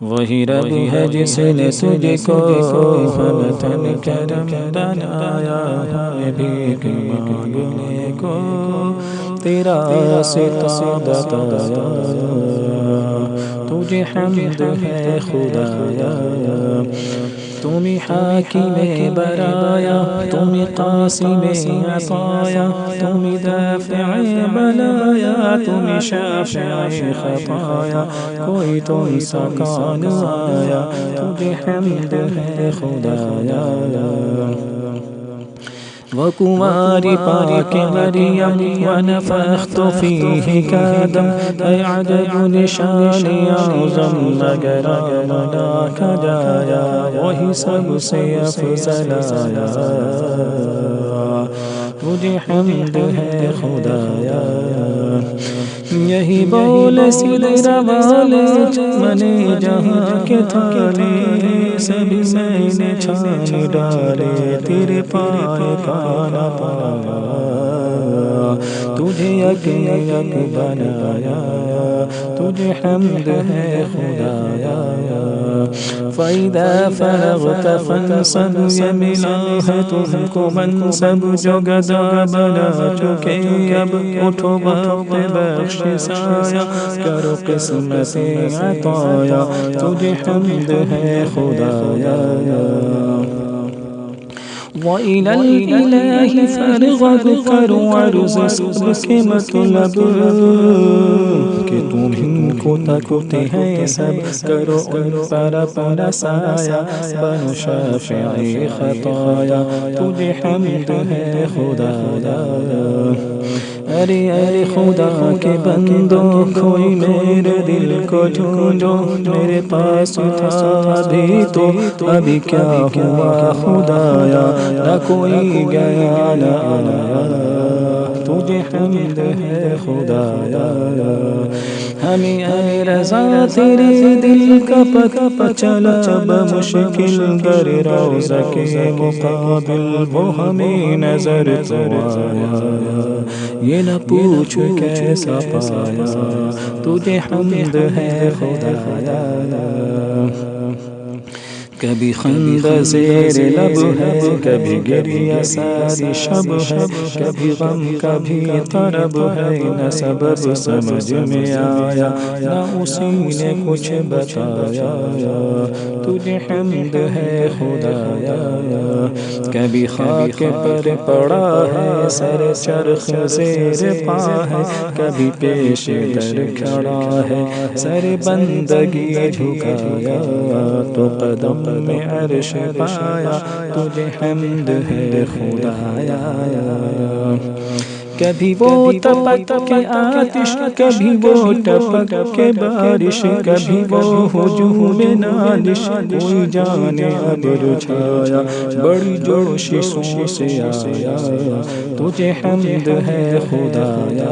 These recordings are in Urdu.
وہی رب ہے جس نے تجھ کو وطن کرم بنایا ہے، بھیک مانگنے کو تیرا ستا بتایا، تجھے حمد ہے خدایا، تمہیں حاکم برایا، تمہیں قاسم عطایا، تمہیں دافع بلایا، تمہیں شافع خطایا، کوئی تم سا کون آیا، تجھے حمد ہے خدایا۔ وکماری پاک مریم ونفخت فیہ کادم، اے عجب نشان اعظم مگر آمنا کا جایا، وہی سب سے افضل آیا، تجھے حمد ہے خدایا۔ یہی بول سدرا والے چمن جہاں کے تھالے، سبھی میں نے چھان ڈالے، تیرے پائے کانا پایا، تجھے یک یک بنایا، تجھے حمد ہے خدایا۔ فَإِذَا فَرَغْتَ فَانْصَبْ، یہ ملا ہے تم کو منصب جو گدا بنا چکے، اب اٹھو وقت بخش سایہ، کرو قسمت عطایا، تجھے حمد ہے خدایا۔ وَإِلَى الْإِلَٰهِ فَارْغَب، کرو عرض سب کے مطلب کہ تمہیں کو تکتے ہیں سب، کرو ان پر اپنا سایہ، بنو شافع خطایا، تجھے حمد ہے خدایا۔ ارے ارے خدا کے بندو، کوئی میرے دل کو ڈھونڈو، میرے پاس تھا بھی تو ابھی کیا ہوا خدایا، نہ کوئی گیا نہ آیا، تجھے حمد ہے خدایا۔ ہمیں اے رضا تیرے دل کا پتہ چلا، بمشکل در روضہ کے مقابل وہ ہمیں نظر تو آیا، یہ نہ پوچھ کیسا پایا، تجھے حمد ہے خدایا۔ کبھی خندہ زیر لب ہے، کبھی گریہ ساری شب ہے، کبھی غم کبھی طرب ہے، نہ سبب سمجھ میں آیا، نہ اسی نے کچھ بتایا، تجھے حمد ہے خدایا۔ کبھی خاک پر پڑا ہے، سر چرخ زیر پا ہے، کبھی پیش در کھڑا ہے، سر بندگی جھکایا، تو قدم میں عرش پایا، تجھے حمد ہے خدایا۔ کبھی وہ تپک کے آتش، کبھی وہ ٹپک کے بارش، کبھی وہ ہجوم نالش، کوئی جانے ابر چھایا، بڑی جوششوں سے آیا، تجھے حمد ہے خدایا۔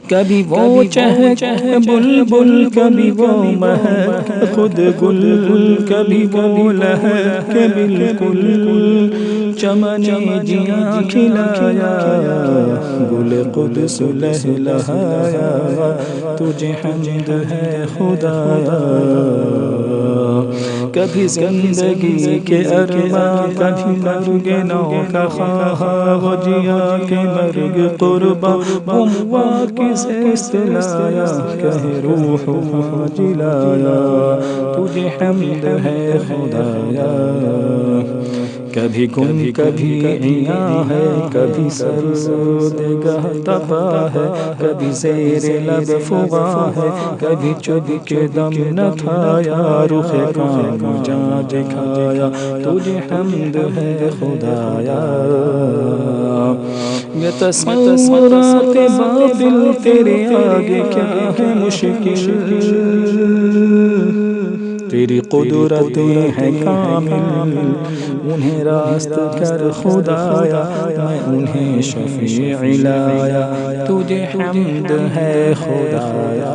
کبھی وہ چہک بلبل، کبھی وہ مہک خود گل، کبھی وہ لہک بالکل چمن جیاں کھلایا، گل قدس لہلہایا، تجھے حمد ہے خدایا۔ کبھی زندگی کے ارماں، کبھی مرگ نو کا خواہاں، وہ جیا کے مرگ قرباں، وہ مواقع سے استلایا، کہے روح جلایا، تجھے حمد ہے خدایا۔ کبھی گم کبھی عیاں ہے، کبھی سرودگاہ تپا ہے، کبھی زیر لب فغاں ہے، کبھی چب کے دم نہ تھایا، رخ کام جاں دکھایا، تجھے حمد ہے خدایا۔ یہ تصورات باطل تیرے آگے کیا ہے مشکل، تیری قدرتیں ہیں کامل، انہیں راست کر خدایا، میں انہیں شفیع لایا، تجھے حمد ہے خدایا،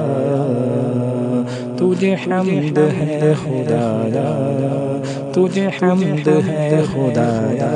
تجھے حمد ہے خدایا، تجھے حمد ہے خدایا۔